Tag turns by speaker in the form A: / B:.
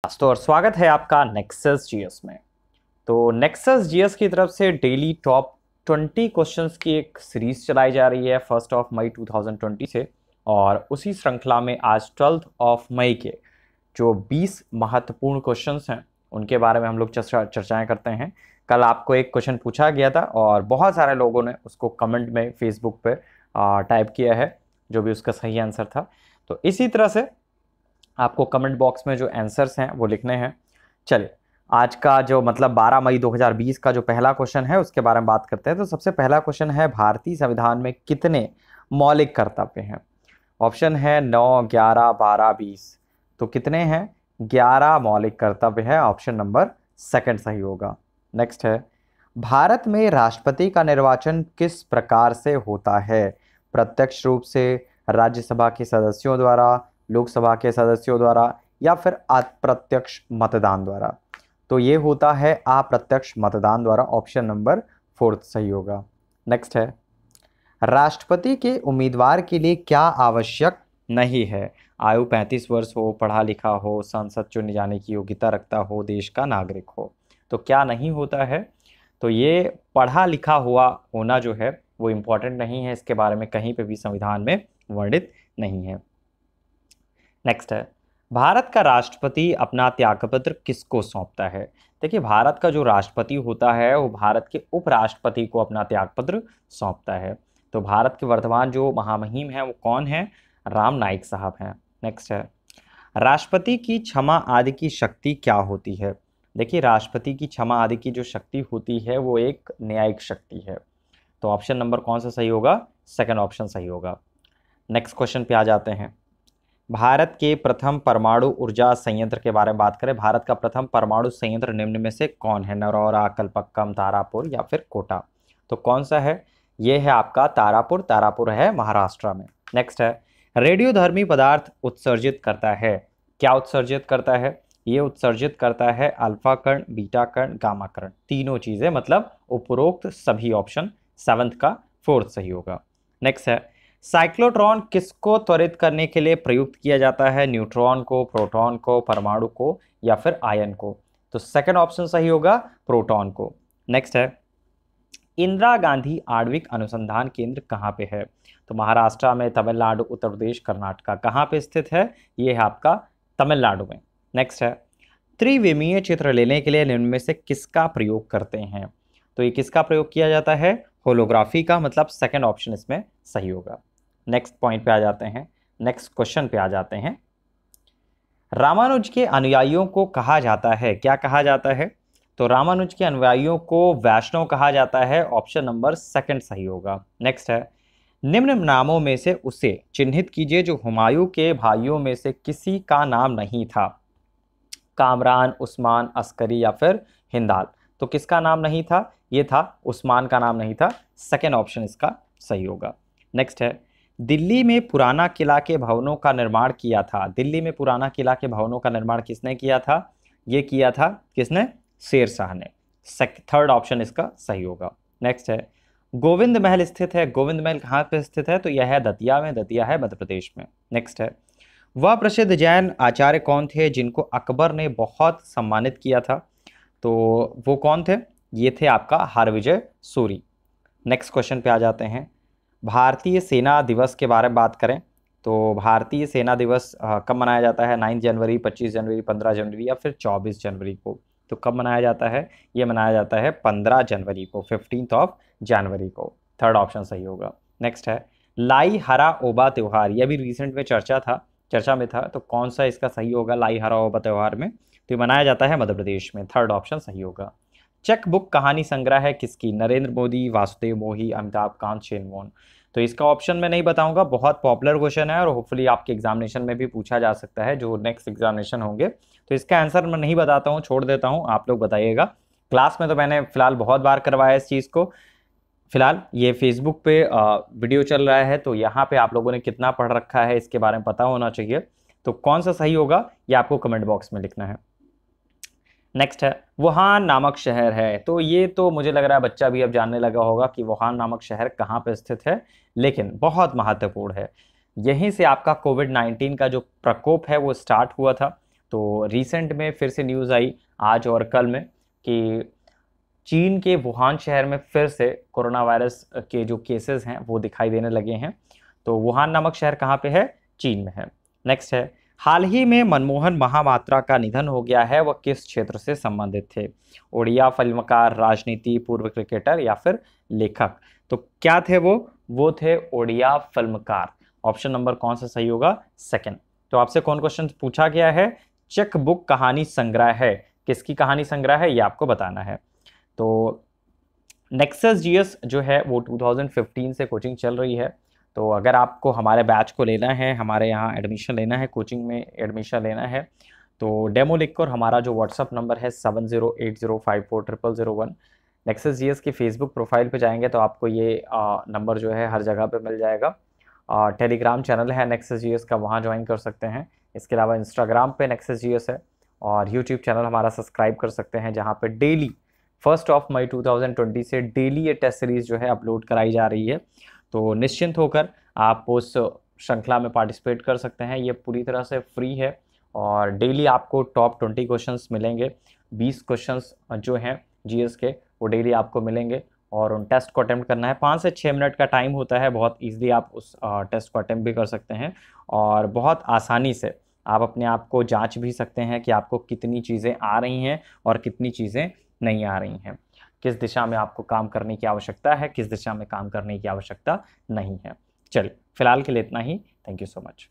A: तो और स्वागत है आपका नेक्सस जीएस में। तो नेक्सस जीएस की तरफ से डेली टॉप 20 क्वेश्चंस की एक सीरीज चलाई जा रही है 1 मई 2020 से। और उसी श्रृंखला में आज 12 मई के जो 20 महत्वपूर्ण क्वेश्चंस हैं उनके बारे में हम लोग चर्चाएं करते हैं। कल आपको एक क्वेश्चन पूछा गया था और बहुत सारे लोगों ने उसको कमेंट में फेसबुक पे टाइप किया है, जो भी उसका सही आंसर था। तो इसी तरह से आपको कमेंट बॉक्स में जो आंसर्स हैं वो लिखने हैं। चलिए, आज का जो 12 मई 2020 का जो पहला क्वेश्चन है उसके बारे में बात करते हैं। तो सबसे पहला क्वेश्चन है, भारतीय संविधान में कितने मौलिक कर्तव्य हैं? ऑप्शन है 9, 11, 12, 20। तो कितने हैं? 11 मौलिक कर्तव्य है। ऑप्शन नंबर सेकंड सही होगा। नेक्स्ट है, भारत में राष्ट्रपति का निर्वाचन किस प्रकार से होता है? प्रत्यक्ष रूप से, राज्यसभा के सदस्यों द्वारा, लोकसभा के सदस्यों द्वारा, या फिर अप्रत्यक्ष मतदान द्वारा? तो ये होता है अप्रत्यक्ष मतदान द्वारा। ऑप्शन नंबर फोर्थ सही होगा। नेक्स्ट है, राष्ट्रपति के उम्मीदवार के लिए क्या आवश्यक नहीं है? आयु 35 वर्ष हो, पढ़ा लिखा हो, संसद चुने जाने की योग्यता रखता हो, देश का नागरिक हो। तो क्या नहीं होता है? तो ये पढ़ा लिखा हुआ होना जो है वो इम्पोर्टेंट नहीं है, इसके बारे में कहीं पे भी संविधान में वर्णित नहीं है। नेक्स्ट है, भारत का राष्ट्रपति अपना त्यागपत्र किसको सौंपता है? देखिए, भारत का जो राष्ट्रपति होता है वो भारत के उपराष्ट्रपति को अपना त्यागपत्र सौंपता है। तो भारत के वर्तमान जो महामहिम है वो कौन है? राम नाईक साहब हैं। नेक्स्ट है, राष्ट्रपति की क्षमा आदि की शक्ति क्या होती है? देखिए, राष्ट्रपति की क्षमा आदि की जो शक्ति होती है वो एक न्यायिक शक्ति है। तो ऑप्शन नंबर कौन सा सही होगा? सेकंड ऑप्शन सही होगा। नेक्स्ट क्वेश्चन पे आ जाते हैं। भारत के प्रथम परमाणु ऊर्जा संयंत्र के बारे में बात करें। भारत का प्रथम परमाणु संयंत्र निम्न में से कौन है? नरौरा, कलपक्कम, तारापुर या फिर कोटा? तो कौन सा है? ये है आपका तारापुर। तारापुर है महाराष्ट्र में। नेक्स्ट है, रेडियोधर्मी पदार्थ उत्सर्जित करता है। क्या उत्सर्जित करता है? ये उत्सर्जित करता है अल्फा कण, बीटा कण, गामा कण, तीनों चीजें, मतलब उपरोक्त सभी ऑप्शन। सेवंथ का फोर्थ सही होगा। नेक्स्ट है, साइक्लोट्रॉन किसको त्वरित करने के लिए प्रयुक्त किया जाता है? न्यूट्रॉन को, प्रोटॉन को, परमाणु को या फिर आयन को? तो सेकंड ऑप्शन सही होगा, प्रोटॉन को। नेक्स्ट है, इंदिरा गांधी आणविक अनुसंधान केंद्र कहाँ पे है? तो महाराष्ट्र में, तमिलनाडु, उत्तर प्रदेश, कर्नाटका। कहाँ पे स्थित है? ये है आपका तमिलनाडु में। नेक्स्ट है, त्रिविमीय चित्र लेने के लिए निम्न में से किसका प्रयोग करते हैं? तो ये किसका प्रयोग किया जाता है? होलोग्राफी का, मतलब सेकंड ऑप्शन इसमें सही होगा। नेक्स्ट पॉइंट पे आ जाते हैं, नेक्स्ट क्वेश्चन पे आ जाते हैं। रामानुज के अनुयायियों को कहा जाता है, क्या कहा जाता है? तो रामानुज के अनुयायियों को वैष्णव कहा जाता है। ऑप्शन नंबर सेकंड सही होगा। नेक्स्ट है, निम्न नामों में से उसे चिन्हित कीजिए जो हुमायूं के भाइयों में से किसी का नाम नहीं था। कामरान, उस्मान, अस्करी या फिर हिंदाल? तो किसका नाम नहीं था? ये था उस्मान का नाम नहीं था। सेकेंड ऑप्शन इसका सही होगा। नेक्स्ट है, दिल्ली में पुराना किला के भवनों का निर्माण किया था। दिल्ली में पुराना किला के भवनों का निर्माण किसने किया था? ये किया था किसने? शेर शाह ने। थर्ड ऑप्शन इसका सही होगा। नेक्स्ट है, गोविंद महल स्थित है। गोविंद महल कहाँ पे स्थित है? तो यह है दतिया में। दतिया है मध्य प्रदेश में। नेक्स्ट है, वह प्रसिद्ध जैन आचार्य कौन थे जिनको अकबर ने बहुत सम्मानित किया था? तो वो कौन थे? ये थे आपका हरविजय सूरी। नेक्स्ट क्वेश्चन पे आ जाते हैं। भारतीय सेना दिवस के बारे में बात करें तो भारतीय सेना दिवस कब मनाया जाता है? 9 जनवरी, 25 जनवरी, 15 जनवरी या फिर 24 जनवरी को? तो कब मनाया जाता है? ये मनाया जाता है 15 जनवरी को, 15 जनवरी को। थर्ड ऑप्शन सही होगा। नेक्स्ट है, लाई हरा ओबा त्योहार। यह भी रिसेंट में चर्चा में था। तो कौन सा इसका सही होगा लाई हरा ओबा त्योहार में? तो ये मनाया जाता है मध्य प्रदेश में। थर्ड ऑप्शन सही होगा। चेक बुक कहानी संग्रह है किसकी? नरेंद्र मोदी, वासुदेव मोही, अमिताभ कांत, शेन मोहन? तो इसका ऑप्शन मैं नहीं बताऊंगा, बहुत पॉपुलर क्वेश्चन है और होपफुली आपके एग्जामिनेशन में भी पूछा जा सकता है, जो नेक्स्ट एग्जामिनेशन होंगे। तो इसका आंसर मैं नहीं बताता हूँ, छोड़ देता हूँ, आप लोग बताइएगा। क्लास में तो मैंने फिलहाल बहुत बार करवाया इस चीज़ को। फिलहाल ये फेसबुक पे वीडियो चल रहा है, तो यहाँ पे आप लोगों ने कितना पढ़ रखा है इसके बारे में पता होना चाहिए। तो कौन सा सही होगा ये आपको कमेंट बॉक्स में लिखना है। नेक्स्ट है, वुहान नामक शहर है। तो ये तो मुझे लग रहा है बच्चा भी अब जानने लगा होगा कि वुहान नामक शहर कहाँ पे स्थित है, लेकिन बहुत महत्वपूर्ण है। यहीं से आपका कोविड-19 का जो प्रकोप है वो स्टार्ट हुआ था। तो रिसेंट में फिर से न्यूज़ आई आज और कल में कि चीन के वुहान शहर में फिर से कोरोना वायरस के जो केसेस हैं वो दिखाई देने लगे हैं। तो वुहान नामक शहर कहाँ पे है? चीन में है। नेक्स्ट है, हाल ही में मनमोहन महापात्रा का निधन हो गया है, वह किस क्षेत्र से संबंधित थे? ओडिया, फिल्मकार, राजनीति, पूर्व क्रिकेटर या फिर लेखक? तो क्या थे वो थे ओडिया फिल्मकार। ऑप्शन नंबर कौन सा सही होगा? सेकंड। तो आपसे कौन क्वेश्चन पूछा गया है? चेक बुक कहानी संग्रह है, किसकी कहानी संग्रह है ये आपको बताना है। तो नेक्सस जीएस जो है वो 2015 से कोचिंग चल रही है। तो अगर आपको हमारे बैच को लेना है, हमारे यहाँ एडमिशन लेना है, कोचिंग में एडमिशन लेना है, तो डेमो लिख कर हमारा जो व्हाट्सअप नंबर है 7080540001, नेक्सस जीएस की फेसबुक प्रोफाइल पे जाएंगे तो आपको ये नंबर जो है हर जगह पे मिल जाएगा। टेलीग्राम चैनल है नेक्सस जीएस का, वहाँ ज्वाइन कर सकते हैं। इसके अलावा इंस्टाग्राम पे नेक्सस जीएस है और यूट्यूब चैनल हमारा सब्सक्राइब कर सकते हैं, जहाँ पे डेली 1 मई 2020 से डेली ये टेस्ट सीरीज़ जो है अपलोड कराई जा रही है। तो निश्चिंत होकर आप उस श्रृंखला में पार्टिसिपेट कर सकते हैं। ये पूरी तरह से फ्री है और डेली आपको टॉप 20 क्वेश्चंस मिलेंगे। 20 क्वेश्चंस जो हैं जीएस के वो डेली आपको मिलेंगे और उन टेस्ट को अटेम्प्ट करना है। 5 से 6 मिनट का टाइम होता है, बहुत ईजिली आप उस टेस्ट को अटेम्प्ट भी कर सकते हैं और बहुत आसानी से आप अपने आप को जांच भी सकते हैं कि आपको कितनी चीज़ें आ रही हैं और कितनी चीज़ें नहीं आ रही हैं, किस दिशा में आपको काम करने की आवश्यकता है, किस दिशा में काम करने की आवश्यकता नहीं है। चलिए फिलहाल के लिए इतना ही। Thank you so much.